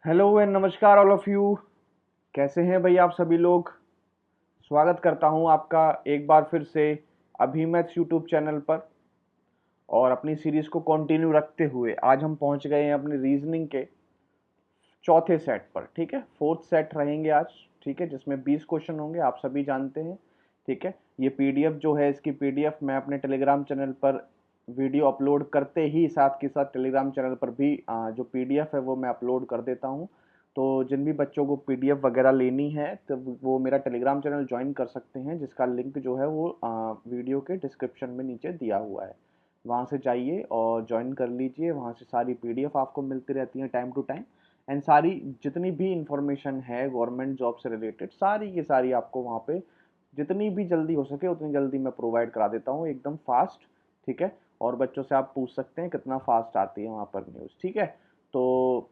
Hello and नमस्कार all of you. कैसे हैं भाई आप सभी लोग। स्वागत करता हूं आपका एक बार फिर से अभी मैथ्स यूट्यूब चैनल पर। और अपनी सीरीज को कंटिन्यू रखते हुए आज हम पहुंच गए हैं अपनी रीजनिंग के चौथे सेट पर। ठीक है, फोर्थ सेट रहेंगे आज। ठीक है, जिसमें 20 क्वेश्चन होंगे, आप सभी जानते हैं। ठीक है, ये पीडीएफ जो है, इसकी पीडीएफ मैं अपने टेलीग्राम चैनल पर वीडियो अपलोड करते ही साथ के साथ टेलीग्राम चैनल पर भी जो पीडीएफ है वो मैं अपलोड कर देता हूँ। तो जिन भी बच्चों को पीडीएफ वगैरह लेनी है तो वो मेरा टेलीग्राम चैनल ज्वाइन कर सकते हैं, जिसका लिंक जो है वो वीडियो के डिस्क्रिप्शन में नीचे दिया हुआ है। वहाँ से जाइए और ज्वाइन कर लीजिए। वहाँ से सारी पीडीएफ आपको मिलती रहती हैं टाइम टू टाइम। एंड सारी जितनी भी इंफॉर्मेशन है गवर्नमेंट जॉब से रिलेटेड, सारी की सारी आपको वहाँ पे जितनी भी जल्दी हो सके उतनी जल्दी मैं प्रोवाइड करा देता हूँ, एकदम फास्ट। ठीक है, और बच्चों से आप पूछ सकते हैं कितना फास्ट आती है वहाँ पर न्यूज़। ठीक है, तो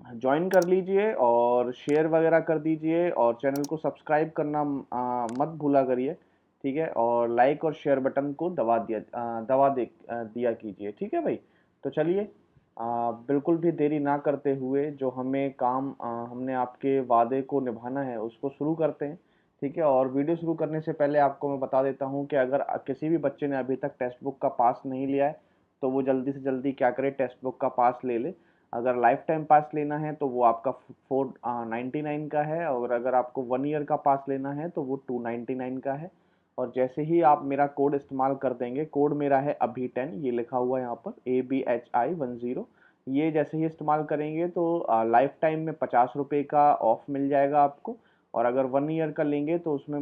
ज्वाइन कर लीजिए और शेयर वगैरह कर दीजिए और चैनल को सब्सक्राइब करना मत भूला करिए। ठीक है, और लाइक और शेयर बटन को दिया कीजिए। ठीक है भाई। तो चलिए, बिल्कुल भी देरी ना करते हुए जो हमें काम हमने आपके वादे को निभाना है उसको शुरू करते हैं। ठीक है, और वीडियो शुरू करने से पहले आपको मैं बता देता हूँ कि अगर किसी भी बच्चे ने अभी तक टेक्स्ट बुक का पास नहीं लिया है तो वो जल्दी से जल्दी क्या करे, टेक्स्ट बुक का पास ले ले। अगर लाइफ टाइम पास लेना है तो वो आपका 499 का है, और अगर आपको 1 ईयर का पास लेना है तो वो 299 का है। और जैसे ही आप मेरा कोड इस्तेमाल कर देंगे, कोड मेरा है अभी 10, ये लिखा हुआ है यहाँ पर ABHI10। ये जैसे ही इस्तेमाल करेंगे तो लाइफ टाइम में 50 रुपये का ऑफ मिल जाएगा आपको। और अगर 1 ईयर का लेंगे तो उसमें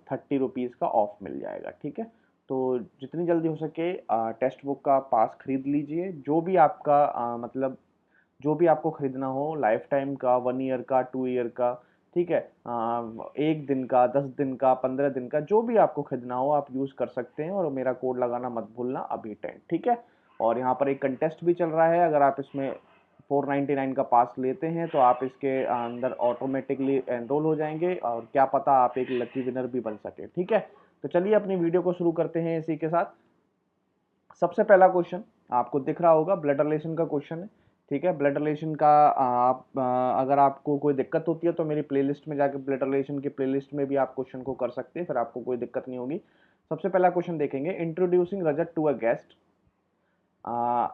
30 रुपीज़ का ऑफ मिल जाएगा। ठीक है, तो जितनी जल्दी हो सके टेक्स्ट बुक का पास खरीद लीजिए। जो भी आपका मतलब जो भी आपको खरीदना हो, लाइफ टाइम का, 1 ईयर का, 2 ईयर का। ठीक है, 1 दिन का, 10 दिन का, 15 दिन का, जो भी आपको खरीदना हो आप यूज़ कर सकते हैं। और मेरा कोड लगाना मत भूलना अभी 10। ठीक है, और यहाँ पर एक कंटेस्ट भी चल रहा है। अगर आप इसमें 499 का पास लेते हैं तो आप इसके अंदर ऑटोमेटिकली एनरोल हो जाएंगे, और क्या पता आप एक लकी विनर भी बन सके। ठीक है, तो चलिए अपनी वीडियो को शुरू करते हैं इसी के साथ। सबसे पहला क्वेश्चन आपको दिख रहा होगा, ब्लड रिलेशन का क्वेश्चन है। ठीक है, ब्लड रिलेशन का अगर आपको कोई दिक्कत होती है तो मेरी प्लेलिस्ट में जाकर ब्लड रिलेशन की प्लेलिस्ट में भी आप क्वेश्चन को कर सकते हैं, फिर आपको कोई दिक्कत नहीं होगी। सबसे पहला क्वेश्चन देखेंगे, introducing Rajat to a guest.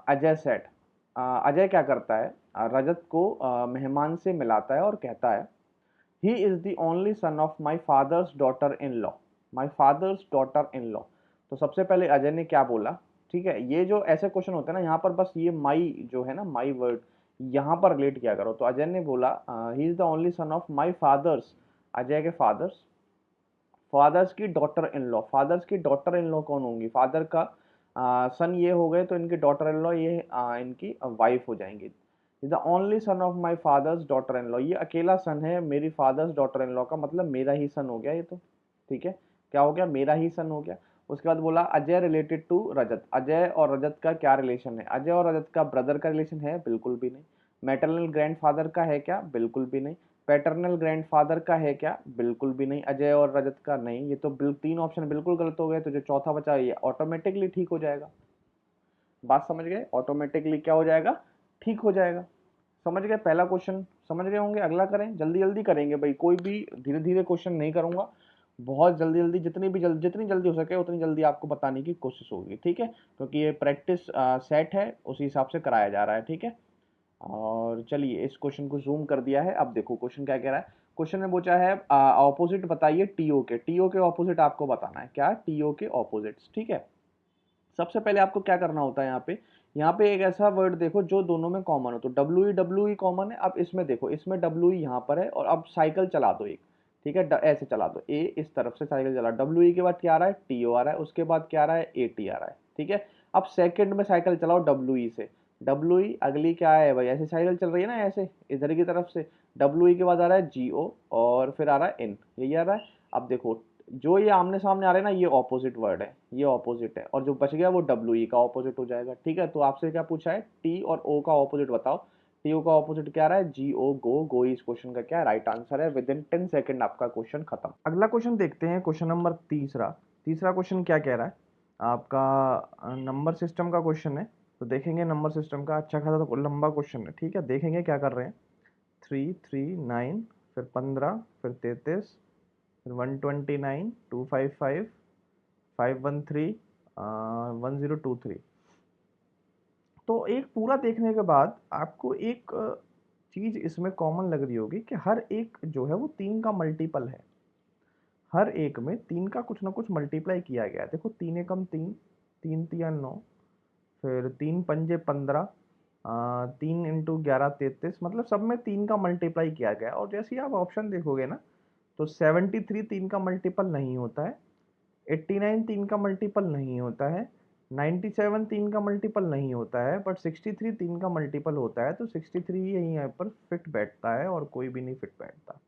Ajay Seth, Ajay क्या करता है, रजत को मेहमान से मिलाता है और कहता है, he is the only son of my father's daughter in law. My father's daughter in law. तो सबसे पहले अजय ने क्या बोला। ठीक है, ये जो ऐसे क्वेश्चन होते हैं ना, यहाँ पर बस ये माई जो है ना, माई वर्ड यहाँ पर रिलेट किया करो। तो अजय ने बोला he is the only son of my father's, Ajay के फादर्स, फादर्स की डॉटर इन लॉ। फादर्स की डॉटर इन लॉ कौन होंगी, फादर का सन ये हो गए तो इनकी डॉटर इन लॉ ये इनकी वाइफ हो जाएंगी। The only son of my father's daughter in law, ये अकेला सन है मेरी फादर्स डॉटर इन लॉ का, मतलब मेरा ही सन हो गया ये तो। ठीक है, क्या हो गया, मेरा ही सन हो गया। उसके बाद बोला अजय रिलेटेड टू रजत, अजय और रजत का क्या रिलेशन है। अजय और रजत का ब्रदर का रिलेशन है, बिल्कुल भी नहीं। मैटरनल ग्रैंडफादर का है क्या, बिल्कुल भी नहीं। पैटर्नल ग्रैंडफादर का है क्या, बिल्कुल भी नहीं। अजय और रजत का नहीं, ये तो तीन ऑप्शन बिल्कुल गलत हो गए। तो जो चौथा बचा ये ऑटोमेटिकली ठीक हो जाएगा। बात समझ गए, ऑटोमेटिकली क्या हो जाएगा, ठीक हो जाएगा। समझ गए, पहला क्वेश्चन समझ गए होंगे। अगला करें, जल्दी जल्दी करेंगे भाई, कोई भी धीरे धीरे क्वेश्चन नहीं करूंगा। बहुत जल्दी जल्दी, जितनी जल्दी हो सके उतनी जल्दी आपको बताने की कोशिश होगी। ठीक है, क्योंकि ये प्रैक्टिस सेट है, उसी हिसाब से कराया जा रहा है। ठीक है, और चलिए इस क्वेश्चन को जूम कर दिया है। अब देखो क्वेश्चन क्या कह रहा है। क्वेश्चन में पूछा है ऑपोजिट बताइए टीओ के। टीओ के ऑपोजिट आपको बताना है, क्या, टीओ के ऑपोजिट्स। ठीक है, सबसे पहले आपको क्या करना होता है, यहाँ पे एक ऐसा वर्ड देखो जो दोनों में कॉमन हो। तो डब्ल्यू ई कॉमन है। अब इसमें देखो, इसमें डब्ल्यू ई यहाँ पर है, और अब साइकिल चला दो एक। ठीक है, ऐसे चला दो, ए इस तरफ से साइकिल चला, डब्ल्यू ई के बाद क्या आ रहा है, टी ओ आ रहा है, उसके बाद क्या आ रहा है, ए टी आ रहा है। ठीक है, अब सेकंड में साइकिल चलाओ डब्ल्यू ई से। डब्ल्यू ई अगली क्या है भाई, ऐसे साइकिल चल रही है ना, ऐसे इधर की तरफ से। डब्ल्यू ई के बाद आ रहा है जी ओ, और फिर आ रहा है इन, यही आ रहा है। अब देखो, जो ये आमने सामने आ रहे हैं ना, ये ऑपोजिट वर्ड है, ये ऑपोजिट है, और जो बच गया वो डब्ल्यू ई का ऑपोजिट हो जाएगा। ठीक है, तो आपसे क्या पूछा है, टी और ओ का ऑपोजिट बताओ। टी ओ का ऑपोजिट क्या रहा है, जी ओ, गो। गो इस क्वेश्चन का क्या राइट आंसर है। विद इन 10 सेकेंड आपका क्वेश्चन खत्म। अगला क्वेश्चन देखते हैं, क्वेश्चन नंबर तीसरा। तीसरा क्वेश्चन क्या कह रहा है, आपका नंबर सिस्टम का क्वेश्चन है। तो देखेंगे नंबर सिस्टम का, अच्छा खासा तो लंबा क्वेश्चन है। ठीक है, देखेंगे क्या कर रहे हैं। 339, फिर 15, फिर 33, फिर 129, 255, 513, 1023। तो एक पूरा देखने के बाद आपको एक चीज़ इसमें कॉमन लग रही होगी कि हर एक जो है वो 3 का मल्टीपल है। हर एक में 3 का कुछ ना कुछ मल्टीप्लाई किया गया है। देखो 3 एकम 3, 3 तिया 9, फिर 3 पंजे 15, 3 इंटू 11 33, मतलब सब में 3 का मल्टीप्लाई किया गया है। और जैसे ही आप ऑप्शन देखोगे ना, तो 73 3 का मल्टीपल नहीं होता है, 89 3 का मल्टीपल नहीं होता है, 97 3 का मल्टीपल नहीं होता है, बट 63 3 का मल्टीपल होता है। तो 63 यहीं यहाँ पर फिट बैठता है और कोई भी नहीं फिट बैठता।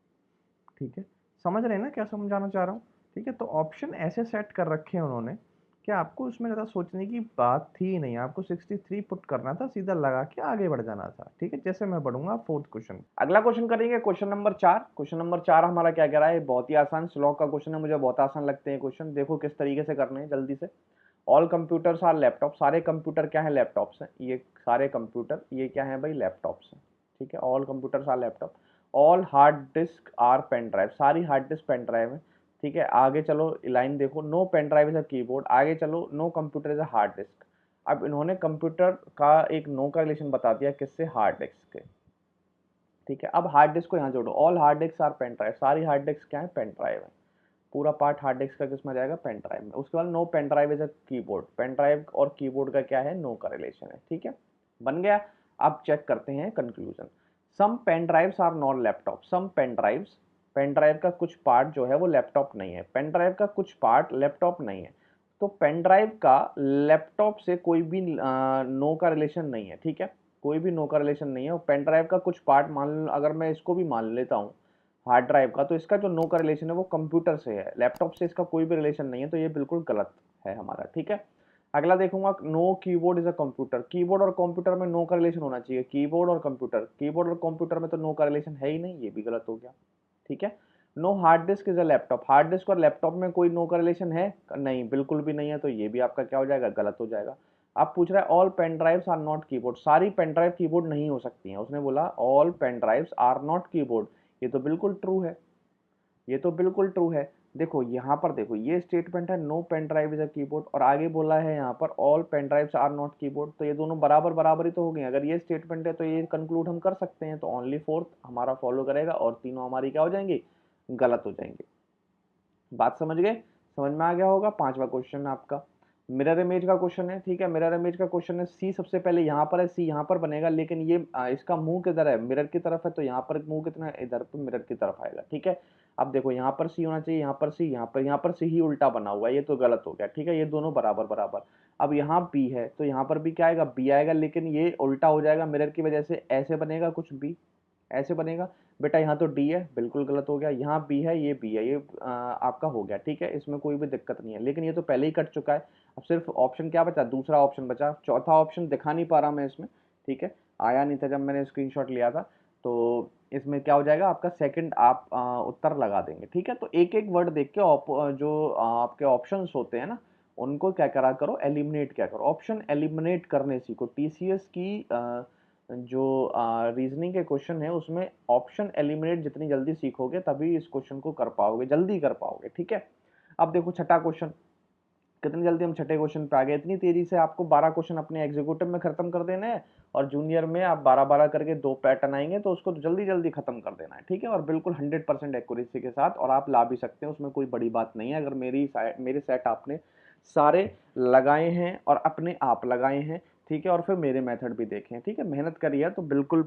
ठीक है, समझ रहे हैं ना क्या समझाना चाह रहा हूँ? ठीक है, तो ऑप्शन ऐसे सेट कर रखे हैं उन्होंने कि आपको उसमें ज़्यादा सोचने की बात थी ही नहीं, आपको 63 पुट करना था, सीधा लगा के आगे बढ़ जाना था। ठीक है, जैसे मैं बढ़ूंगा फोर्थ क्वेश्चन। अगला क्वेश्चन करेंगे क्वेश्चन नंबर 4। क्वेश्चन नंबर 4 हमारा क्या कह रहा है? बहुत ही आसान स्लॉक का क्वेश्चन है, मुझे बहुत आसान लगते हैं क्वेश्चन। देखो किस तरीके से करने हैं जल्दी से। ऑल कंप्यूटर्स आर लैपटॉप, सारे कंप्यूटर क्या है? लैपटॉप्स हैं। ये सारे कंप्यूटर ये क्या है भाई? लैपटॉप्स हैं। ठीक है, all computers are laptop. All hard disk are pen drive, सारी हार्ड डिस्क पेन ड्राइव है। ठीक है, आगे चलो लाइन देखो, no pen drive is a keyboard. आगे चलो, no computer is a hard disk. अब इन्होंने कंप्यूटर का एक नो का रिलेशन बता दिया, किससे? हार्ड डिस्क के। ठीक है, अब हार्ड डिस्क को यहाँ जोड़ो, all hard disk are pen drive, सारी हार्ड डिस्क क्या है? पेन ड्राइव है। पूरा पार्ट हार्ड डिस्क का किसमें जाएगा? पेन ड्राइव में। उसके बाद no pen drive is a keyboard, pen drive और कीबोर्ड का क्या है? नो का रिलेशन है। ठीक है, बन गया। अब चेक करते हैं conclusion. Some pen drives are not laptop, some pen drives, pen drive का कुछ पार्ट जो है वो लैपटॉप नहीं है, पेन ड्राइव का कुछ पार्ट लैपटॉप नहीं है। तो पेन ड्राइव का लैपटॉप से कोई भी नो का रिलेशन नहीं है। ठीक है, कोई भी नो का रिलेशन नहीं है। और पेन ड्राइव का कुछ पार्ट मान, अगर मैं इसको भी मान लेता हूँ हार्ड ड्राइव का, तो इसका जो नो का रिलेशन है वो कंप्यूटर से है, लैपटॉप से इसका कोई भी रिलेशन नहीं है। तो ये बिल्कुल गलत है हमारा। ठीक है, अगला देखूंगा, no keyboard is a computer, keyboard और कंप्यूटर में नो का रिलेशन होना चाहिए। कीबोर्ड और कंप्यूटर, कीबोर्ड और कंप्यूटर में तो नो का रिलेशन है ही नहीं, ये भी गलत हो गया। ठीक है, no hard disk is a laptop, hard disk और लैपटॉप में कोई नो का रिलेशन है नहीं, बिल्कुल भी नहीं है। तो ये भी आपका क्या हो जाएगा? गलत हो जाएगा। आप पूछ रहा है all pen drives are not keyboard, सारी पेन ड्राइव कीबोर्ड नहीं हो सकती हैं। उसने बोला all pen drives are not keyboard, ये तो बिल्कुल ट्रू है, ये तो बिल्कुल ट्रू है। देखो यहाँ पर देखो, ये स्टेटमेंट है no pen drive is a keyboard, और आगे बोला है यहाँ पर all pen drives are not keyboard. तो ये दोनों बराबर बराबर ही तो हो गए। अगर ये स्टेटमेंट है तो ये कंक्लूड हम कर सकते हैं। तो ओनली फोर्थ हमारा फॉलो करेगा और तीनों हमारी क्या हो जाएंगी? गलत हो जाएंगे। बात समझ गए? समझ में आ गया होगा। पांचवा क्वेश्चन आपका मिरर इमेज का क्वेश्चन है। ठीक है, मिरर इमेज का क्वेश्चन है। सी सबसे पहले यहाँ पर है, सी यहाँ पर बनेगा, लेकिन ये इसका मुंह किधर है? मिरर की तरफ है। तो यहाँ पर मुंह कितना है? इधर पर मिरर की तरफ आएगा। ठीक है, अब देखो यहाँ पर सी होना चाहिए, यहाँ पर सी, यहाँ पर सी ही उल्टा बना हुआ है, ये तो गलत हो गया। ठीक है, ये दोनों बराबर बराबर। अब यहाँ बी है तो यहाँ पर भी क्या आएगा? बी आएगा, लेकिन ये उल्टा हो जाएगा मिरर की वजह से, ऐसे बनेगा कुछ बी, ऐसे बनेगा। बेटा यहाँ तो डी है, बिल्कुल गलत हो गया। यहाँ बी है, ये बी है, ये आपका हो गया। ठीक है, इसमें कोई भी दिक्कत नहीं है, लेकिन ये तो पहले ही कट चुका है। अब सिर्फ ऑप्शन क्या बचा? दूसरा ऑप्शन बचा। चौथा ऑप्शन दिखा नहीं पा रहा मैं इसमें। ठीक है, आया नहीं था जब मैंने स्क्रीनशॉट लिया था। तो इसमें क्या हो जाएगा आपका? सेकंड आप उत्तर लगा देंगे। ठीक है, तो एक एक वर्ड देख के जो आपके ऑप्शंस होते हैं ना, उनको क्या करा करो? एलिमिनेट क्या करो, ऑप्शन एलिमिनेट करने सीखो। टीसीएस की जो रीजनिंग के क्वेश्चन है उसमें ऑप्शन एलिमिनेट जितनी जल्दी सीखोगे तभी इस क्वेश्चन को कर पाओगे, जल्दी कर पाओगे। ठीक है, अब देखो छठा क्वेश्चन, कितनी जल्दी हम छठे क्वेश्चन पे आ गए। इतनी तेजी से आपको 12 क्वेश्चन अपने एग्जीक्यूटिव में खत्म कर देने हैं, और जूनियर में आप 12-12 करके 2 पैटर्न आएंगे, तो उसको तो जल्दी जल्दी खत्म कर देना है। ठीक है, और बिल्कुल 100% एक्यूरेसी के साथ, और आप ला भी सकते हैं, उसमें कोई बड़ी बात नहीं है। अगर मेरे सेट आपने सारे लगाए हैं और अपने आप लगाए हैं, ठीक है, और फिर मेरे मेथड भी देखे हैं, ठीक है, मेहनत करी है, तो बिल्कुल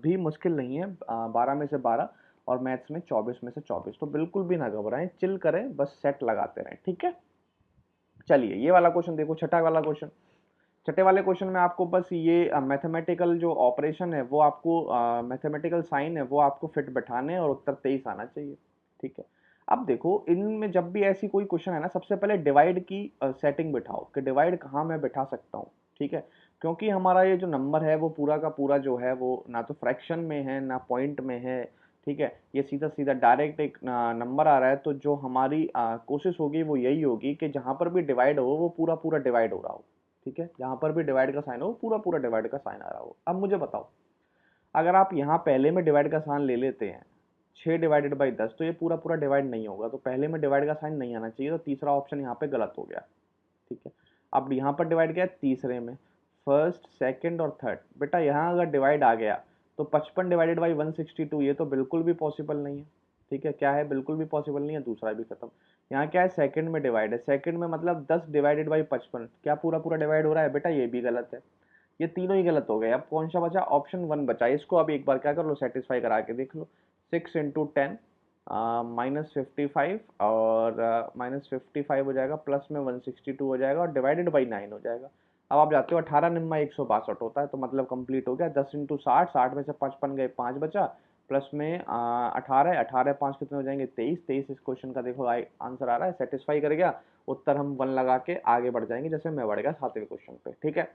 भी मुश्किल नहीं है। 12 में से 12 और मैथ्स में 24 में से 24, तो बिल्कुल भी ना घबराएं, चिल करें, बस सेट लगाते रहें। ठीक है, चलिए ये वाला क्वेश्चन देखो, छठा वाला क्वेश्चन। छठे वाले क्वेश्चन में आपको बस ये मैथमेटिकल जो ऑपरेशन है वो आपको, मैथमेटिकल साइन है वो आपको फिट बैठाने हैं, और उत्तर 23 आना चाहिए। ठीक है, अब देखो इनमें जब भी ऐसी कोई क्वेश्चन है ना, सबसे पहले डिवाइड की सेटिंग बिठाओ कि डिवाइड कहाँ मैं बैठा सकता हूँ। ठीक है, क्योंकि हमारा ये जो नंबर है वो पूरा का पूरा जो है वो ना तो फ्रैक्शन में है ना पॉइंट में है। ठीक है, ये सीधा सीधा डायरेक्ट एक नंबर आ रहा है, तो जो हमारी कोशिश होगी वो यही होगी कि जहां पर भी डिवाइड हो वो पूरा पूरा डिवाइड हो रहा हो। ठीक है, जहां पर भी डिवाइड का साइन हो पूरा पूरा डिवाइड का साइन आ रहा हो। अब मुझे बताओ, अगर आप यहाँ पहले में डिवाइड का साइन ले लेते हैं 6/10, तो ये पूरा पूरा डिवाइड नहीं होगा, तो पहले में डिवाइड का साइन नहीं आना चाहिए, तो तीसरा ऑप्शन यहाँ पे गलत हो गया। ठीक है, अब यहाँ पर डिवाइड किया तीसरे में, फर्स्ट सेकंड और थर्ड। बेटा यहाँ अगर डिवाइड आ गया तो 55/162, ये तो बिल्कुल भी पॉसिबल नहीं है। ठीक है, क्या है, बिल्कुल भी पॉसिबल नहीं है, दूसरा भी खत्म। यहाँ क्या है, सेकंड में डिवाइड है, सेकंड में मतलब 10/55, क्या पूरा पूरा डिवाइड हो रहा है? बेटा ये भी गलत है, ये तीनों ही गलत हो गए। अब कौन सा बचा? ऑप्शन 1 बचा। इसको अब एक बार क्या कर लो, सेटिस्फाई करा के देख लो। 6 × 10 -55, और -55 हो जाएगा, प्लस में 162 हो जाएगा, और डिवाइडेड बाई 9 हो जाएगा। अब आप जाते हो 18 निम्मा 162 होता है, तो मतलब कंप्लीट हो गया। 10 × 60, 60 में से 55 गए, 5 बचा, प्लस में 18, 18 5 कितने हो जाएंगे? 23, 23। इस क्वेश्चन का देखो आंसर आ रहा है, सेटिस्फाई कर गया उत्तर। हम 1 लगा के आगे बढ़ जाएंगे, जैसे मैं बढ़ गया 7वें क्वेश्चन पे। ठीक है,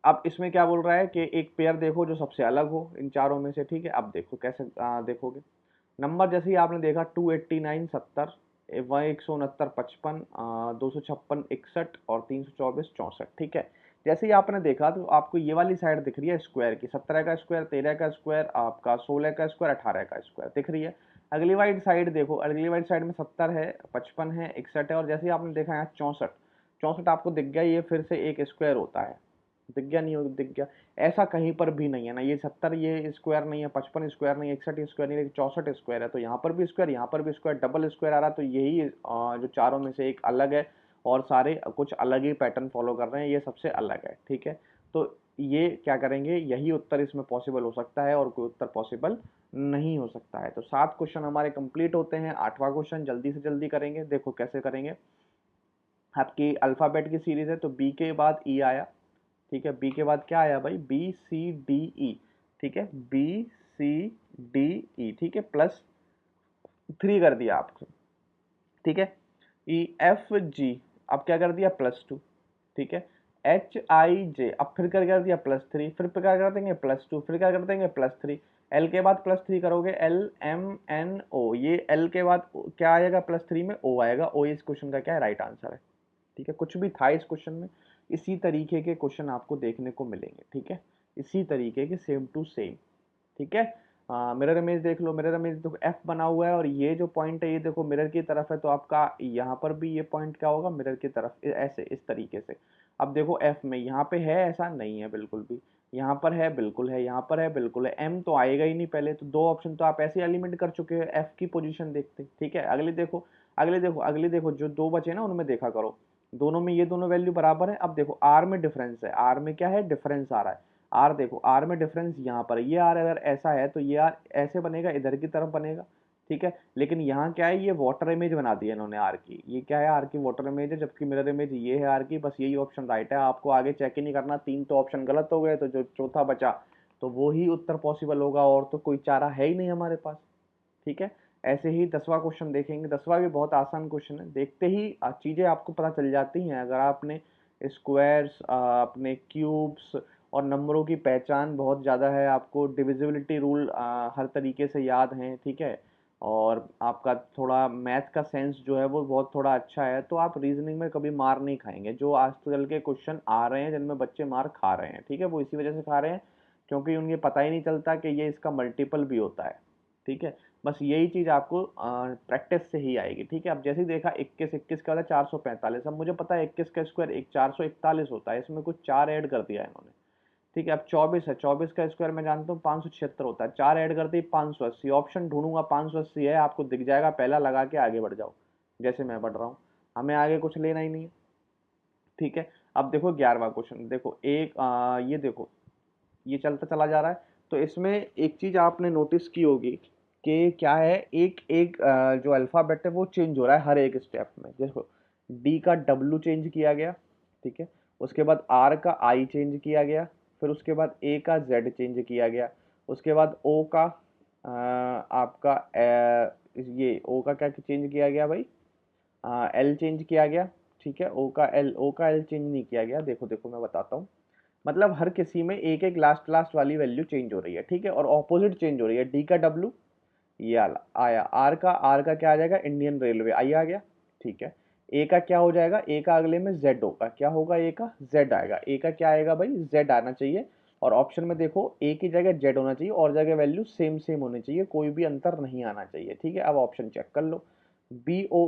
अब इसमें क्या बोल रहा है कि एक पेयर देखो जो सबसे अलग हो इन चारों में से। ठीक है, अब देखो कैसे देखोगे। नंबर जैसे ही आपने देखा 289 70, 169 55, 256 61 और 324 64। ठीक है, जैसे ही आपने देखा तो आपको ये वाली साइड दिख रही है स्क्वायर की, 17 का स्क्वायर, 13 का स्क्वायर, आपका 16 का स्क्वायर, 18 का स्क्वायर दिख रही है। अगली वाइड साइड देखो, अगली वाइड साइड में 70 है, 55 है, 61 है, और जैसे ही आपने देखा यहाँ 64, 64 आपको दिख गया, ये फिर से एक स्क्वायर होता है। दिख गया? नहीं हो दिख गया? ऐसा कहीं पर भी नहीं है ना, ये 70 ये स्क्वायर नहीं है, 55 स्क्वायर नहीं है, 61 स्क्वायर नहीं है, 64 स्क्वायर है। तो यहाँ पर भी स्क्वायर, यहाँ पर भी स्क्वायर, डबल स्क्वायर आ रहा है, तो यही जो चारों में से एक अलग है, और सारे कुछ अलग ही पैटर्न फॉलो कर रहे हैं, ये सबसे अलग है। ठीक है, तो ये क्या करेंगे, यही उत्तर इसमें पॉसिबल हो सकता है, और कोई उत्तर पॉसिबल नहीं हो सकता है। तो 7 क्वेश्चन हमारे कंप्लीट होते हैं। 8वां क्वेश्चन जल्दी से जल्दी करेंगे। देखो कैसे करेंगे। आपकी अल्फाबेट की सीरीज है, तो बी के बाद ई आया। ठीक है, बी के बाद क्या आया भाई? BCDE। ठीक है, BCDE। ठीक है, +3 कर दिया आपको। ठीक है, EFG, अब क्या कर दिया? +2। ठीक है, HIJ, अब फिर कर दिया +3, फिर क्या कर देंगे? +2, फिर क्या कर देंगे? +3। L के बाद +3 करोगे, LMNO, ये L के बाद क्या आएगा? +3 में O आएगा। O इस क्वेश्चन का क्या है? राइट आंसर है। ठीक है, कुछ भी था इस क्वेश्चन में, इसी तरीके के क्वेश्चन आपको देखने को मिलेंगे। ठीक है, इसी तरीके के सेम टू सेम। ठीक है, मिरर इमेज देख लो। मिरर इमेज देखो एफ बना हुआ है, और ये जो पॉइंट है ये देखो मिरर की तरफ है, तो आपका यहाँ पर भी ये पॉइंट क्या होगा? मिरर की तरफ, ऐसे इस तरीके से। अब देखो एफ में यहाँ पे है, ऐसा नहीं है बिल्कुल भी, यहाँ पर है बिल्कुल है, यहाँ पर है बिल्कुल है, एम तो आएगा ही नहीं पहले, तो 2 ऑप्शन तो आप ऐसे एलिमेंट कर चुके हो एफ की पोजीशन देखते। ठीक है, अगले देखो, अगले देखो जो 2 बचे ना उनमें देखा करो, दोनों में ये दोनों वैल्यू बराबर है। अब देखो आर में डिफरेंस है, आर में क्या है? डिफरेंस आ रहा है। आर देखो, आर में डिफरेंस यहाँ पर है, ये आर अगर ऐसा है तो ये आर ऐसे बनेगा, इधर की तरफ बनेगा। ठीक है, लेकिन यहाँ क्या है? ये वाटर इमेज बना दी है इन्होंने आर की, ये क्या है? आर की वाटर इमेज है, जबकि मिरर इमेज ये है आर की। बस यही ऑप्शन राइट है, आपको आगे चेक ही नहीं करना। 3 तो ऑप्शन गलत हो गए, तो जो चौथा बचा तो वो ही उत्तर पॉसिबल होगा, और तो कोई चारा है ही नहीं हमारे पास। ठीक है, ऐसे ही 10वां क्वेश्चन देखेंगे। 10वां भी बहुत आसान क्वेश्चन है, देखते ही चीज़ें आपको पता चल जाती हैं। अगर आपने स्क्वायर्स, अपने क्यूब्स और नंबरों की पहचान बहुत ज़्यादा है, आपको डिविजिबिलिटी रूल हर तरीके से याद हैं। ठीक है, और आपका थोड़ा मैथ का सेंस जो है वो बहुत थोड़ा अच्छा है, तो आप रीजनिंग में कभी मार नहीं खाएंगे। जो आजकल के क्वेश्चन आ रहे हैं जिनमें बच्चे मार खा रहे हैं, ठीक है, वो इसी वजह से खा रहे हैं क्योंकि उन्हें पता ही नहीं चलता कि ये इसका मल्टीपल भी होता है। ठीक है, बस यही चीज़ आपको प्रैक्टिस से ही आएगी। ठीक है, अब जैसे ही देखा 21, 21 का होता है 445। अब मुझे पता है 21 का स्क्वायर 441 होता है, इसमें कुछ 4 ऐड कर दिया है इन्होंने। ठीक है, अब 24 है, 24 का स्क्वायर मैं जानता हूँ 576 होता है, 4 ऐड कर दी 580। ऑप्शन ढूंढूंगा 580 है, आपको दिख जाएगा, पहला लगा के आगे बढ़ जाओ, जैसे मैं बढ़ रहा हूँ, हमें आगे कुछ लेना ही नहीं है। ठीक है, अब देखो 11वां क्वेश्चन देखो, ये देखो ये चलता चला जा रहा है। तो इसमें एक चीज आपने नोटिस की होगी कि क्या है, एक एक जो अल्फाबेट है वो चेंज हो रहा है हर एक स्टेप में। देखो डी का डब्ल्यू चेंज किया गया। ठीक है, उसके बाद आर का आई चेंज किया गया, फिर उसके बाद ए का जेड चेंज किया गया, उसके बाद ओ का आपका ये ओ का क्या चेंज किया गया भाई? एल चेंज किया गया। ठीक है, ओ का एल चेंज नहीं किया गया। देखो देखो मैं बताता हूँ, मतलब हर किसी में एक एक लास्ट लास्ट वाली वैल्यू चेंज हो रही है। ठीक है, और ऑपोजिट चेंज हो रही है। डी का डब्ल्यू ये आया, आर का क्या आ जाएगा? इंडियन रेलवे आई आ गया। ठीक है, ए का क्या हो जाएगा? ए का अगले में जेड होगा, क्या होगा? ए का जेड आएगा। ए का क्या आएगा भाई? जेड आना चाहिए। और ऑप्शन में देखो ए की जगह जेड होना चाहिए और जगह वैल्यू सेम सेम होनी चाहिए, कोई भी अंतर नहीं आना चाहिए, ठीक है। अब ऑप्शन चेक कर लो, बी ओ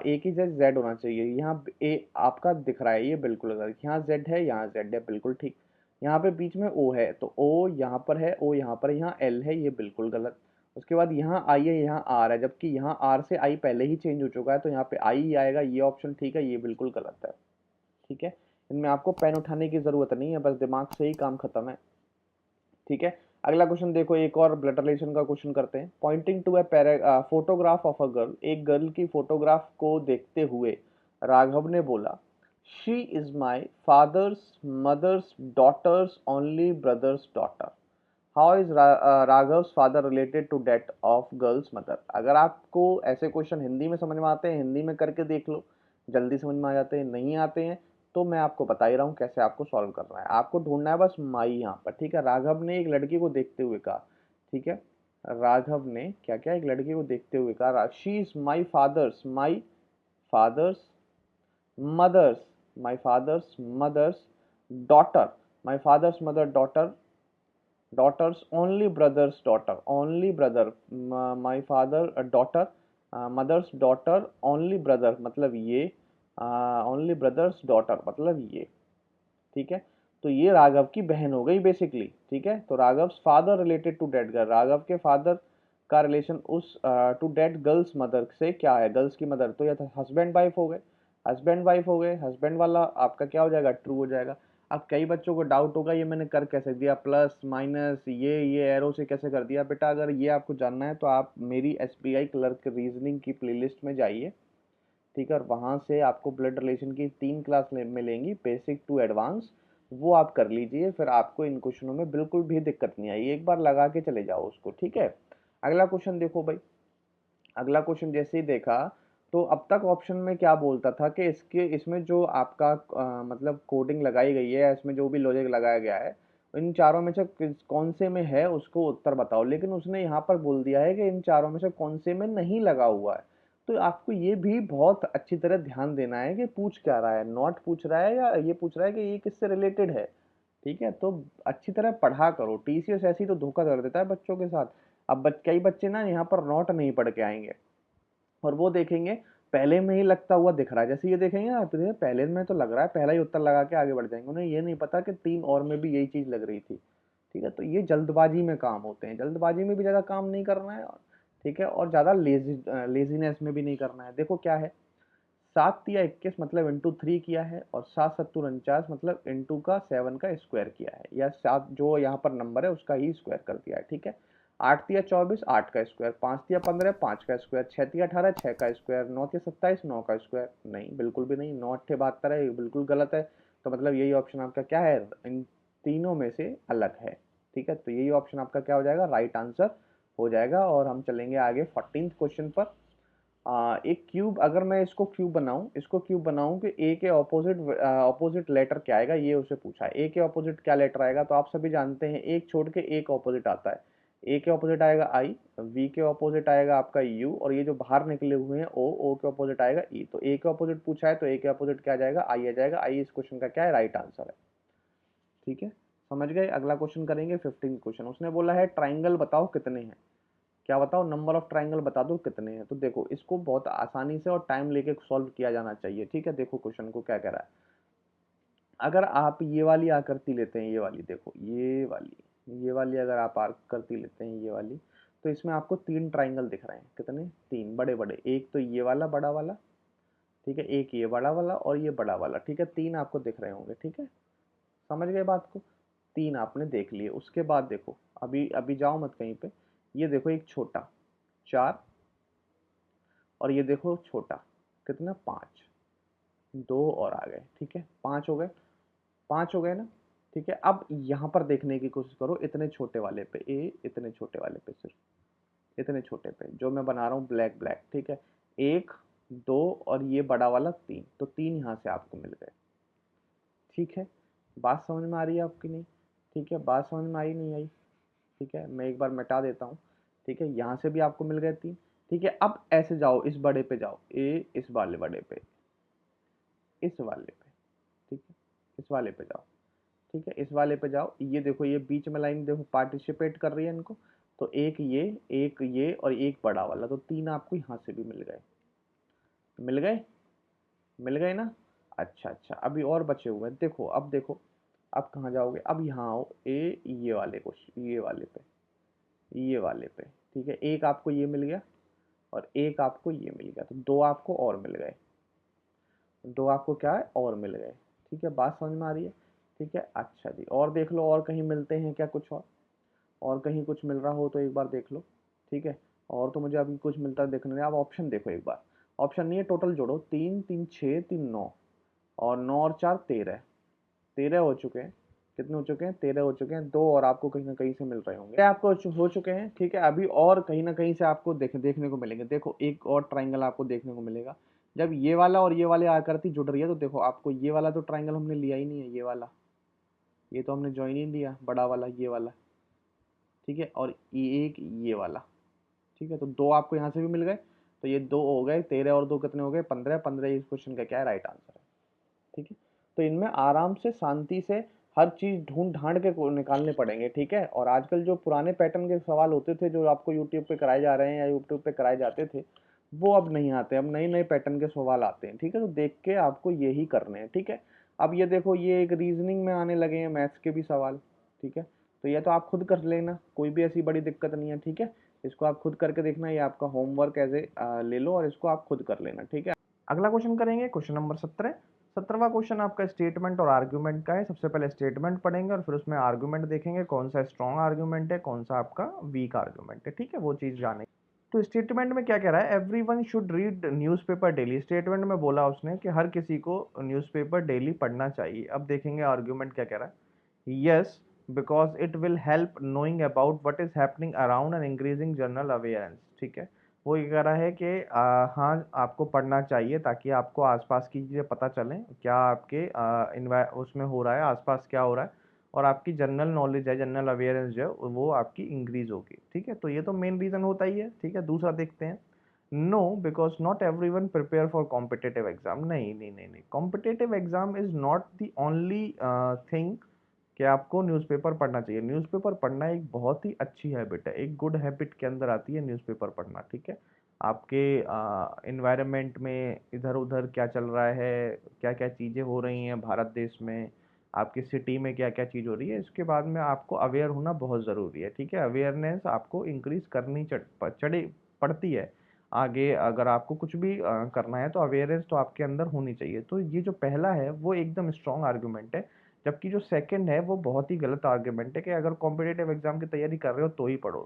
ए की जगह जेड होना चाहिए, यहाँ ए आपका दिख रहा है ये बिल्कुल गलत, यहाँ जेड है यहाँ जेड है बिल्कुल ठीक, यहाँ पे बीच में ओ है तो ओ यहाँ पर है, ओ यहाँ पर, यहाँ एल है ये बिल्कुल गलत। उसके बाद यहाँ आई है यहाँ आर है, जबकि यहाँ आर से आई पहले ही चेंज हो चुका है तो यहाँ पे आई ही आएगा, ये ऑप्शन ठीक है, ये बिल्कुल गलत है, ठीक है। इनमें आपको पेन उठाने की जरूरत नहीं है, बस दिमाग से ही काम खत्म है, ठीक है। अगला क्वेश्चन देखो, एक और ब्लड रिलेशन का क्वेश्चन करते हैं। Pointing to a photograph of a girl, एक गर्ल की फोटोग्राफ को देखते हुए राघव ने बोला, she is my father's mother's daughter's only brother's daughter, how is Raghav's father related to death of girl's mother. अगर आपको ऐसे क्वेश्चन हिंदी में समझ में आते हैं हिंदी में करके देख लो, जल्दी समझ में आ जाते हैं, नहीं आते हैं तो मैं आपको बता ही रहा हूँ कैसे आपको सॉल्व करना है। आपको ढूंढना है बस माई यहाँ पर, ठीक है। राघव ने एक लड़की को देखते हुए कहा, ठीक है, राघव ने क्या क्या एक लड़की को देखते हुए कहा, she is my father's mother's mother's daughter, my father's mother daughter daughters only brother's daughter only brother, my father daughter mother's daughter only brother मतलब ये only brother's daughter मतलब ये, ठीक है। तो ये राघव की बहन हो गई बेसिकली, ठीक है। तो Raghav father related to dead girl, Raghav के फादर का रिलेशन उस टू डेड गर्ल्स मदर से क्या है, गर्ल्स की मदर, तो या हस्बैंड वाइफ हो गए, हस्बैंड वाइफ हो गए, हस्बैंड वाला आपका क्या हो जाएगा, ट्रू हो जाएगा। अब कई बच्चों को डाउट होगा ये मैंने कर कैसे दिया, प्लस माइनस ये एरो से कैसे कर दिया। बेटा अगर ये आपको जानना है तो आप मेरी एसबीआई क्लर्क रीजनिंग की प्लेलिस्ट में जाइए, ठीक है, और वहाँ से आपको ब्लड रिलेशन की 3 क्लास मिलेंगी, बेसिक टू एडवांस, वो आप कर लीजिए, फिर आपको इन क्वेश्चनों में बिल्कुल भी दिक्कत नहीं आएगी, एक बार लगा के चले जाओ उसको, ठीक है। अगला क्वेश्चन देखो भाई, अगला क्वेश्चन जैसे ही देखा तो अब तक ऑप्शन में क्या बोलता था कि इसमें जो आपका मतलब कोडिंग लगाई गई है, इसमें जो भी लॉजिक लगाया गया है, इन चारों में से कौन से में है उसको उत्तर बताओ, लेकिन उसने यहाँ पर बोल दिया है कि इन चारों में से कौन से में नहीं लगा हुआ है। तो आपको ये भी बहुत अच्छी तरह ध्यान देना है कि पूछ क्या रहा है, नॉट पूछ रहा है या ये पूछ रहा है कि ये किससे रिलेटेड है, ठीक है। तो अच्छी तरह पढ़ा करो, टीसीएस ऐसी तो धोखा कर देता है बच्चों के साथ। अब कई बच्चे ना यहाँ पर नॉट नहीं पढ़ के आएंगे और वो देखेंगे पहले में ही लगता हुआ दिख रहा है, जैसे ये देखेंगे ना तो पहले में तो लग रहा है, पहला ही उत्तर लगा के आगे बढ़ जाएंगे, उन्हें ये नहीं पता कि 3 और में भी यही चीज लग रही थी, ठीक है। तो ये जल्दबाजी में काम होते हैं, जल्दबाजी में भी ज्यादा काम नहीं करना है, ठीक है, और ज्यादा लेजीनेस में भी नहीं करना है। देखो क्या है, 7 या 21 मतलब इंटू 3 किया है, और 7 7 49 मतलब इंटू का 7 का स्क्वायर किया है, या 7 जो यहाँ पर नंबर है उसका ही स्क्वायर कर दिया है, ठीक है। 8 3 24 8 का स्क्वायर, 5 3 15 5 का स्क्वायर, 6 3 18 6 का स्क्वायर, 9 3 27 9 का स्क्वायर, नहीं बिल्कुल भी नहीं, 9 8 72 है, ये बिल्कुल गलत है। तो मतलब यही ऑप्शन आपका क्या है, इन तीनों में से अलग है, ठीक है। तो यही ऑप्शन आपका क्या हो जाएगा, राइट आंसर हो जाएगा। और हम चलेंगे आगे 14th क्वेश्चन पर। एक क्यूब, अगर मैं इसको क्यूब बनाऊं, इसको क्यूब बनाऊं कि ए के ऑपोजिट लेटर क्या आएगा, ये उसे पूछा है, ए के ऑपोजिट क्या लेटर आएगा। तो आप सभी जानते हैं एक छोड़ के एक ऑपोजिट आता है, ए के ऑपोजिट आएगा आई, वी के ऑपोजिट आएगा आपका यू, और ये जो बाहर निकले हुए हैं ओ के ऑपोजिट आएगा ई। तो ए के ऑपोजिट पूछा है तो ए के ऑपोजिट क्या आ जाएगा, आई आ जाएगा, आई इस क्वेश्चन का क्या है, राइट आंसर है, ठीक है, समझ गए। अगला क्वेश्चन करेंगे 15 क्वेश्चन, उसने बोला है ट्राइंगल बताओ कितने हैं, क्या बताओ, नंबर ऑफ ट्राइंगल बता दो कितने हैं। तो देखो इसको बहुत आसानी से और टाइम लेके सॉल्व किया जाना चाहिए, ठीक है। देखो क्वेश्चन को क्या कह रहा है, अगर आप ये वाली आकृति लेते हैं, ये वाली देखो, ये वाली अगर आप आकृति लेते हैं ये वाली, तो इसमें आपको 3 ट्राइंगल दिख रहे हैं, कितने, 3 बड़े बड़े, एक तो ये वाला बड़ा वाला, ठीक है, एक ये बड़ा वाला और ये बड़ा वाला, ठीक है, 3 आपको दिख रहे होंगे, ठीक है, समझ गए बात को। 3 आपने देख लिए, उसके बाद देखो, अभी अभी जाओ मत कहीं पे, ये देखो एक छोटा 4, और ये देखो छोटा कितना 5, 2 और आ गए, ठीक है, 5 हो गए, 5 हो गए ना, ठीक है। अब यहाँ पर देखने की कोशिश करो, इतने छोटे वाले पे ए, इतने छोटे वाले पे, सिर्फ इतने छोटे पे जो मैं बना रहा हूँ ब्लैक ब्लैक, ठीक है, 1 2 और ये बड़ा वाला 3, तो 3 यहाँ से आपको मिल गए, ठीक है। बात समझ में आ रही है आपकी, नहीं, ठीक है, बात समझ में आई नहीं आई, ठीक है, मैं एक बार मिटा देता हूँ, ठीक है, यहाँ से भी आपको मिल गए 3, ठीक है। अब ऐसे जाओ, इस बड़े पे जाओ, ए इस वाले बड़े पे, इस वाले पे, ठीक है, इस वाले पे जाओ, ठीक है, इस वाले पे जाओ, ये देखो ये बीच में लाइन देखो पार्टिसिपेट कर रही है इनको, तो एक ये और एक बड़ा वाला, तो 3 आपको यहाँ से भी मिल गए, मिल गए, मिल गए ना। अच्छा अच्छा, अभी और बचे हुए हैं, देखो अब देखो, अब कहाँ जाओगे, अब यहाँ आओ, ये वाले क्वेश्चन, ये वाले पे, ठीक है, एक आपको ये मिल गया और एक आपको ये मिल गया, तो 2 आपको और मिल गए, 2 आपको क्या है और मिल गए। ठीक है, बात समझ में आ रही है। ठीक है, अच्छा जी, और देख लो और कहीं मिलते हैं क्या कुछ और कहीं कुछ मिल रहा हो तो एक बार देख लो। ठीक है, और तो मुझे अभी कुछ मिलता देखने नहीं, आप ऑप्शन देखो एक बार, ऑप्शन नहीं है, टोटल जोड़ो, 3 3 6 3 9, और 9 और 4 13, 13 हो चुके हैं। कितने हो चुके हैं? 13 हो चुके हैं, 2 और आपको कहीं ना कहीं से मिल रहे होंगे, आपको हो चुके हैं। ठीक है, अभी और कहीं ना कहीं से आपको देखने को मिलेंगे। देखो एक और ट्राइंगल आपको देखने को मिलेगा, जब ये वाला और ये वाले आकृति जुड़ रही है तो देखो आपको ये वाला तो ट्राइंगल हमने लिया ही नहीं है, ये वाला, ये तो हमने ज्वाइन ही नहीं लिया, बड़ा वाला ये वाला। ठीक है, और ये एक ये वाला। ठीक है, तो 2 आपको यहाँ से भी मिल गए, तो ये 2 हो गए, 13 और 2 कितने हो गए? 15, 15 इस क्वेश्चन का क्या है? राइट आंसर है। ठीक है, तो इनमें आराम से शांति से हर चीज ढूंढ ढांड के निकालने पड़ेंगे। ठीक है, और आजकल जो पुराने पैटर्न के सवाल होते थे जो आपको यूट्यूब पे कराए जा रहे हैं या यूट्यूब पे कराए जाते थे, वो अब नहीं आते, अब नए नए पैटर्न के सवाल आते हैं। ठीक है, तो देख के आपको यही करने हैं। ठीक है, अब ये देखो ये एक रीजनिंग में आने लगे हैं मैथ्स के भी सवाल। ठीक है, तो ये तो आप खुद कर लेना, कोई भी ऐसी बड़ी दिक्कत नहीं है। ठीक है, इसको आप खुद करके देखना, ये आपका होमवर्क एज ए ले लो और इसको आप खुद कर लेना। ठीक है, अगला क्वेश्चन करेंगे, क्वेश्चन नंबर 17। 17वां क्वेश्चन आपका स्टेटमेंट और आर्ग्यूमेंट का है। सबसे पहले स्टेटमेंट पढ़ेंगे और फिर उसमें आर्ग्यूमेंट देखेंगे, कौन सा स्ट्रॉन्ग आर्ग्यूमेंट है, कौन सा आपका वीक आर्ग्यूमेंट है। ठीक है, वो चीज जाने। तो स्टेटमेंट में क्या कह रहा है? Everyone should read newspaper daily. Statement में बोला उसने कि हर किसी को न्यूज़पेपर डेली पढ़ना चाहिए। अब देखेंगे आर्ग्यूमेंट क्या कह रहा है। Yes, because it will help knowing about what is happening around and increasing general awareness. ठीक है, वो ये कह रहा है कि हाँ आपको पढ़ना चाहिए ताकि आपको आसपास की चीज़ें पता चलें, क्या आपके उसमें हो रहा है, आसपास क्या हो रहा है, और आपकी जनरल नॉलेज है, जनरल अवेयरेंस जो है वो आपकी इंक्रीज होगी। ठीक है, तो ये तो मेन रीजन होता ही है। ठीक है, दूसरा देखते हैं। No, because not every one prepare for competitive exam. नहीं नहीं नहीं नहीं, competitive exam is not the only thing कि आपको न्यूज़पेपर पढ़ना चाहिए। न्यूज़पेपर पढ़ना एक बहुत ही अच्छी हैबिट है, एक गुड हैबिट के अंदर आती है न्यूज़पेपर पढ़ना। ठीक है, आपके इन्वायरमेंट में इधर उधर क्या चल रहा है, क्या क्या चीज़ें हो रही हैं भारत देश में, आपकी सिटी में क्या क्या चीज़ हो रही है, इसके बाद में आपको अवेयर होना बहुत ज़रूरी है। ठीक है, अवेयरनेस आपको इंक्रीज करनी चढ़ी पड़ती है। आगे अगर आपको कुछ भी करना है तो अवेयरनेस तो आपके अंदर होनी चाहिए। तो ये जो पहला है वो एकदम स्ट्रॉन्ग आर्गुमेंट है, जबकि जो सेकंड है वो बहुत ही गलत आर्गुमेंट है कि अगर कॉम्पिटेटिव एग्जाम की तैयारी कर रहे हो तो ही पढ़ो।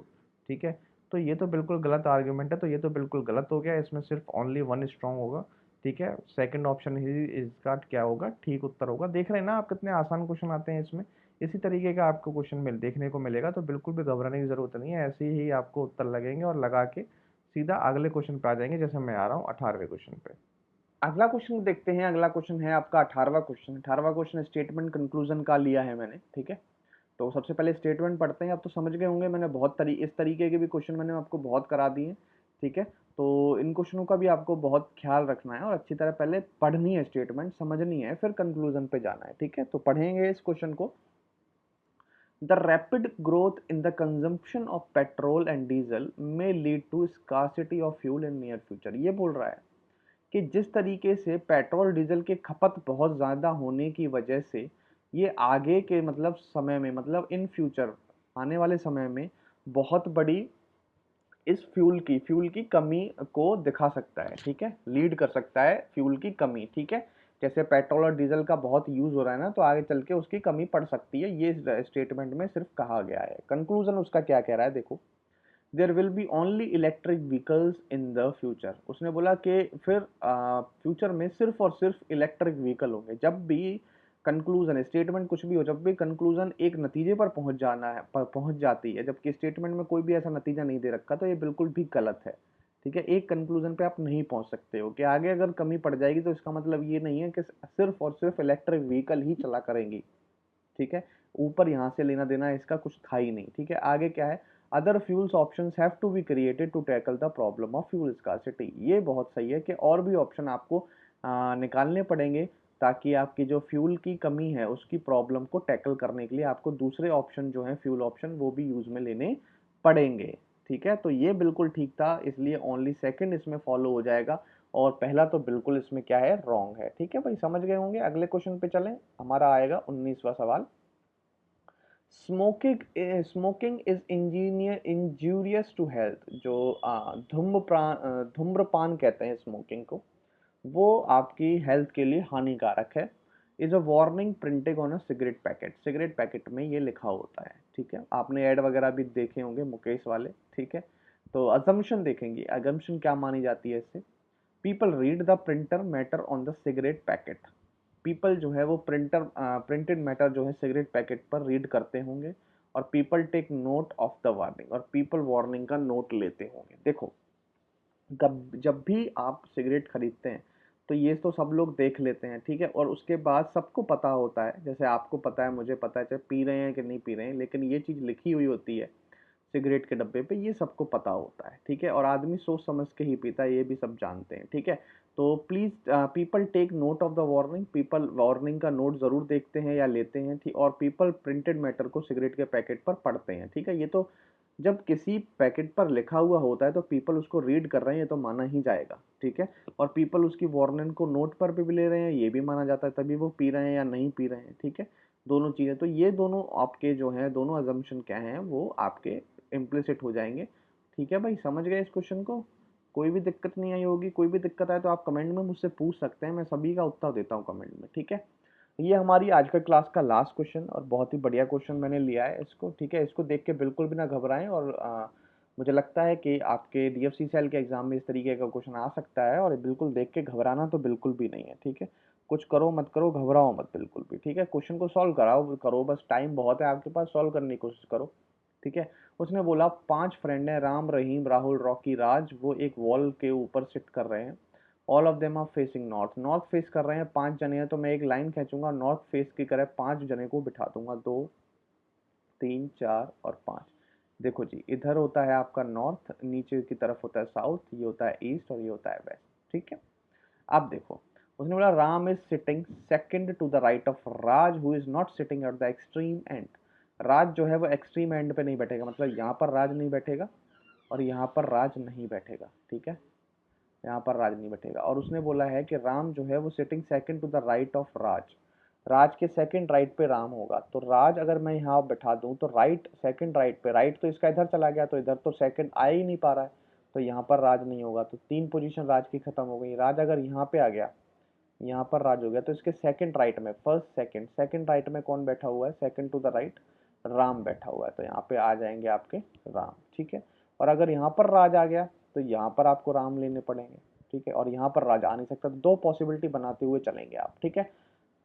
ठीक है, तो ये तो बिल्कुल गलत आर्गुमेंट है, तो ये तो बिल्कुल गलत हो गया, इसमें सिर्फ ओनली वन स्ट्रॉन्ग होगा। ठीक है, सेकंड ऑप्शन ही इसका क्या होगा, ठीक उत्तर होगा। देख रहे हैं ना आप कितने आसान क्वेश्चन आते हैं इसमें। इसी तरीके का आपको क्वेश्चन देखने को मिलेगा, तो बिल्कुल भी घबराने की जरूरत नहीं है, ऐसे ही आपको उत्तर लगेंगे और लगा के सीधा अगले क्वेश्चन पे आ जाएंगे। जैसे मैं आ रहा हूँ 18वें क्वेश्चन पे। अगला क्वेश्चन देखते हैं। अगला क्वेश्चन है आपका 18वां क्वेश्चन। 18वां क्वेश्चन स्टेटमेंट कंक्लूजन का लिया है मैंने। ठीक है, तो सबसे पहले स्टेटमेंट पढ़ते हैं। अब तो समझ गए होंगे, मैंने इस तरीके के भी क्वेश्चन मैंने आपको बहुत करा दिए। ठीक है, तो इन क्वेश्चनों का भी आपको बहुत ख्याल रखना है और अच्छी तरह पहले पढ़नी है, स्टेटमेंट समझनी है, फिर कंक्लूजन पे जाना है। ठीक है, तो पढ़ेंगे इस क्वेश्चन को। The rapid growth in the consumption of petrol and diesel may lead to scarcity of fuel in near future. ये बोल रहा है कि जिस तरीके से पेट्रोल डीजल के खपत बहुत ज़्यादा होने की वजह से ये आगे के मतलब समय में, मतलब इन फ्यूचर आने वाले समय में बहुत बड़ी इस फ्यूल की कमी को दिखा सकता है। ठीक है, लीड कर सकता है फ्यूल की कमी। ठीक है, जैसे पेट्रोल और डीजल का बहुत यूज हो रहा है ना, तो आगे चल के उसकी कमी पड़ सकती है, ये स्टेटमेंट में सिर्फ कहा गया है। कंक्लूजन उसका क्या कह रहा है देखो। There will be only electric vehicles in the future. उसने बोला कि फिर फ्यूचर में सिर्फ और सिर्फ इलेक्ट्रिक व्हीकल होंगे। जब भी कंक्लूजन स्टेटमेंट कुछ भी हो, जब भी कंक्लूजन एक नतीजे पर पहुंच जाना है, पहुंच जाती है, जबकि स्टेटमेंट में कोई भी ऐसा नतीजा नहीं दे रखा, तो ये बिल्कुल भी गलत है। ठीक है, एक कंक्लूजन पे आप नहीं पहुंच सकते हो कि आगे अगर कमी पड़ जाएगी तो इसका मतलब ये नहीं है कि सिर्फ और सिर्फ इलेक्ट्रिक व्हीकल ही चला करेंगी। ठीक है, ऊपर यहाँ से लेना देना इसका कुछ था ही नहीं। ठीक है, आगे क्या है, other fuels options have to be created to tackle the problem of fuel scarcity. ये बहुत सही है कि और भी ऑप्शन आपको निकालने पड़ेंगे ताकि आपकी जो फ्यूल की कमी है उसकी प्रॉब्लम को टैकल करने के लिए आपको दूसरे ऑप्शन जो है फ्यूल ऑप्शन वो भी यूज में लेने पड़ेंगे। ठीक है, तो ये बिल्कुल ठीक था, इसलिए ओनली सेकंड इसमें फॉलो हो जाएगा और पहला तो बिल्कुल इसमें क्या है, रॉन्ग है। ठीक है भाई, समझ गए होंगे। अगले क्वेश्चन पे चलें, हमारा आएगा 19वां सवाल। Smoking is injurious to health. जो धूम्रपान कहते हैं स्मोकिंग को, वो आपकी हेल्थ के लिए हानिकारक है। Is a warning printed on a cigarette packet. Cigarette packet में ये लिखा होता है। ठीक है, आपने ऐड वगैरह भी देखे होंगे मुकेश वाले। ठीक है, तो अजम्पशन देखेंगे, अजम्पशन क्या मानी जाती है इससे। People read the printer matter on the cigarette packet. People जो है वो प्रिंटेड मैटर जो है सिगरेट पैकेट पर रीड करते होंगे, और people take note of the warning, और पीपल वार्निंग का नोट लेते होंगे। देखो, जब भी आप सिगरेट खरीदते हैं तो ये तो सब लोग देख लेते हैं। ठीक है, और उसके बाद सबको पता होता है, जैसे आपको पता है, मुझे पता है, चाहे पी रहे हैं कि नहीं पी रहे हैं, लेकिन ये चीज़ लिखी हुई होती है सिगरेट के डब्बे पे, ये सबको पता होता है। ठीक है, और आदमी सोच समझ के ही पीता है, ये भी सब जानते हैं। ठीक है, तो please people take note of the warning. People warning का नोट जरूर देखते हैं या लेते हैं। ठीक, और पीपल प्रिंटेड मैटर को सिगरेट के पैकेट पर पढ़ते हैं। ठीक है, ये तो जब किसी पैकेट पर लिखा हुआ होता है तो पीपल उसको रीड कर रहे हैं, ये तो माना ही जाएगा। ठीक है, और पीपल उसकी वार्निंग को नोट पर भी ले रहे हैं, ये भी माना जाता है, तभी वो पी रहे हैं या नहीं पी रहे हैं। ठीक है, दोनों चीजें, तो ये दोनों आपके जो हैं, दोनों अजम्पशन क्या हैं, वो आपके इम्प्लिसिट हो जाएंगे। ठीक है भाई, समझ गए इस क्वेश्चन को। कोई भी दिक्कत नहीं आई होगी, कोई भी दिक्कत आए तो आप कमेंट में मुझसे पूछ सकते हैं, मैं सभी का उत्तर देता हूँ कमेंट में। ठीक है, ये हमारी आज का क्लास का लास्ट क्वेश्चन, और बहुत ही बढ़िया क्वेश्चन मैंने लिया है इसको। ठीक है, इसको देख के बिल्कुल भी ना घबराएं, और मुझे लगता है कि आपके DFCCL के एग्जाम में इस तरीके का क्वेश्चन आ सकता है, और बिल्कुल देख के घबराना तो बिल्कुल भी नहीं है। ठीक है, कुछ करो मत करो, घबराओ मत बिल्कुल भी। ठीक है, क्वेश्चन को सॉल्व कराओ करो, बस टाइम बहुत है आपके पास, सॉल्व करने की कोशिश करो। ठीक है, उसने बोला 5 फ्रेंड हैं, राम, रहीम, राहुल, रॉकी, राज। वो एक वॉल के ऊपर सिट कर रहे हैं। All of them are facing north. North face कर रहे हैं, 5 जने हैं, तो मैं एक लाइन खींचूंगा, नॉर्थ फेस की तरह 5 जने को बिठा दूंगा, 2, 3, 4 और 5। देखो जी, इधर होता है आपका नॉर्थ, नीचे की तरफ होता है साउथ, ये होता है ईस्ट और ये होता है वेस्ट। ठीक है, अब देखो, उसने बोला Ram is sitting second to the right of Raj, who is not sitting at the extreme end. Raj जो है वो एक्सट्रीम एंड पे नहीं बैठेगा, मतलब यहाँ पर राज नहीं बैठेगा और यहाँ पर राज नहीं बैठेगा। ठीक है, यहाँ पर राज नहीं बैठेगा। और उसने बोला है कि राम जो है वो sitting second to the right of Raj. Raj के सेकंड राइट पे राम होगा, तो राज अगर मैं यहाँ बैठा दूं तो राइट सेकंड राइट पे, राइट तो इसका इधर चला गया, तो इधर तो सेकंड आ ही नहीं पा रहा है, तो यहाँ पर राज नहीं होगा। तो 3 पोजीशन राज की खत्म हो गई। राज अगर यहाँ पे आ गया, यहाँ पर राज हो गया, तो इसके सेकंड राइट में, फर्स्ट सेकंड, सेकंड राइट में कौन बैठा हुआ है, second to the right Ram बैठा हुआ है, तो यहाँ पे आ जाएंगे आपके राम। ठीक है, और अगर यहाँ पर राज आ गया तो यहाँ पर आपको राम लेने पड़ेंगे। ठीक है, और यहाँ पर राज आ नहीं सकता, तो 2 पॉसिबिलिटी बनाते हुए चलेंगे आप। ठीक है,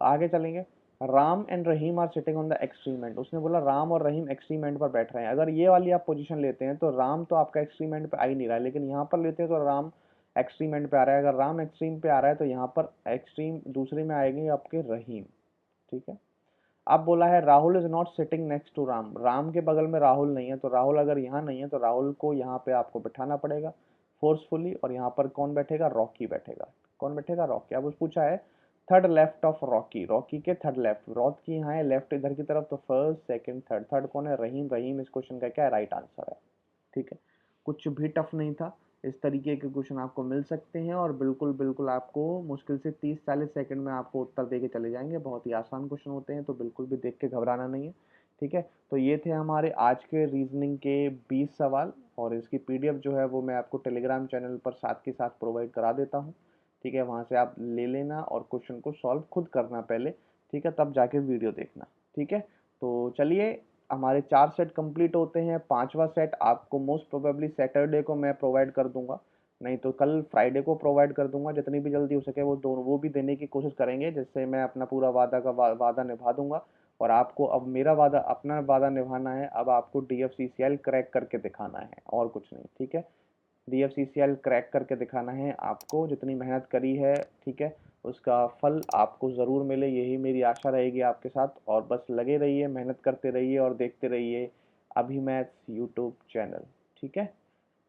आगे चलेंगे। Ram and Rahim are sitting on the extreme end. उसने बोला राम और रहीम एक्सट्रीम एंड पर बैठ रहे हैं। अगर ये वाली आप पोजीशन लेते हैं तो राम तो आपका एक्सट्रीम एंड पे आ ही नहीं रहा है, लेकिन यहाँ पर लेते हैं तो राम एक्सट्रीम एंड पे आ रहा है। अगर राम एक्सट्रीम पे आ रहा है तो यहाँ पर एक्सट्रीम दूसरे में आएंगे आपके रहीम। ठीक है, अब बोला है Rahul is not sitting next to Ram. Ram के बगल में राहुल नहीं है, तो राहुल अगर यहाँ नहीं है तो राहुल को यहाँ पे आपको बिठाना पड़ेगा फोर्सफुली, और यहाँ पर कौन बैठेगा, रॉकी बैठेगा। कौन बैठेगा, रॉकी। अब उस पूछा है third left of Rocky, Rocky के थर्ड लेफ्ट, रॉकी यहाँ है लेफ्ट इधर की तरफ, तो फर्स्ट सेकंड थर्ड, थर्ड कौन है, रहीम। रहीम इस क्वेश्चन का क्या है, राइट आंसर है। ठीक है, कुछ भी टफ नहीं था, इस तरीके के क्वेश्चन आपको मिल सकते हैं, और बिल्कुल बिल्कुल आपको मुश्किल से 30-40 सेकंड में आपको उत्तर देके चले जाएंगे। बहुत ही आसान क्वेश्चन होते हैं, तो बिल्कुल भी देख के घबराना नहीं है। ठीक है, तो ये थे हमारे आज के रीजनिंग के 20 सवाल, और इसकी PDF जो है वो मैं आपको टेलीग्राम चैनल पर साथ के साथ प्रोवाइड करा देता हूँ। ठीक है, वहाँ से आप ले लेना और क्वेश्चन को सॉल्व खुद करना पहले। ठीक है, तब जाके वीडियो देखना। ठीक है, तो चलिए, हमारे 4 सेट कंप्लीट होते हैं। 5वां सेट आपको मोस्ट प्रोबेबली सैटरडे को मैं प्रोवाइड कर दूंगा, नहीं तो कल फ्राइडे को प्रोवाइड कर दूंगा। जितनी भी जल्दी हो सके वो दोनों वो भी देने की कोशिश करेंगे, जिससे मैं अपना पूरा वादा निभा दूंगा। और आपको अब मेरा वादा, अपना वादा निभाना है। अब आपको DFCCL क्रैक करके दिखाना है, और कुछ नहीं। ठीक है, DFCCL क्रैक करके दिखाना है आपको, जितनी मेहनत करी है। ठीक है, उसका फल आपको ज़रूर मिले, यही मेरी आशा रहेगी आपके साथ। और बस लगे रहिए, मेहनत करते रहिए और देखते रहिए अभी मैथ्स यूट्यूब चैनल। ठीक है,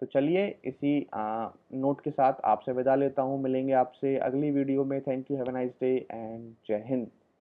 तो चलिए इसी नोट के साथ आपसे विदा लेता हूँ। मिलेंगे आपसे अगली वीडियो में। Thank you, have a nice day and जय हिंद।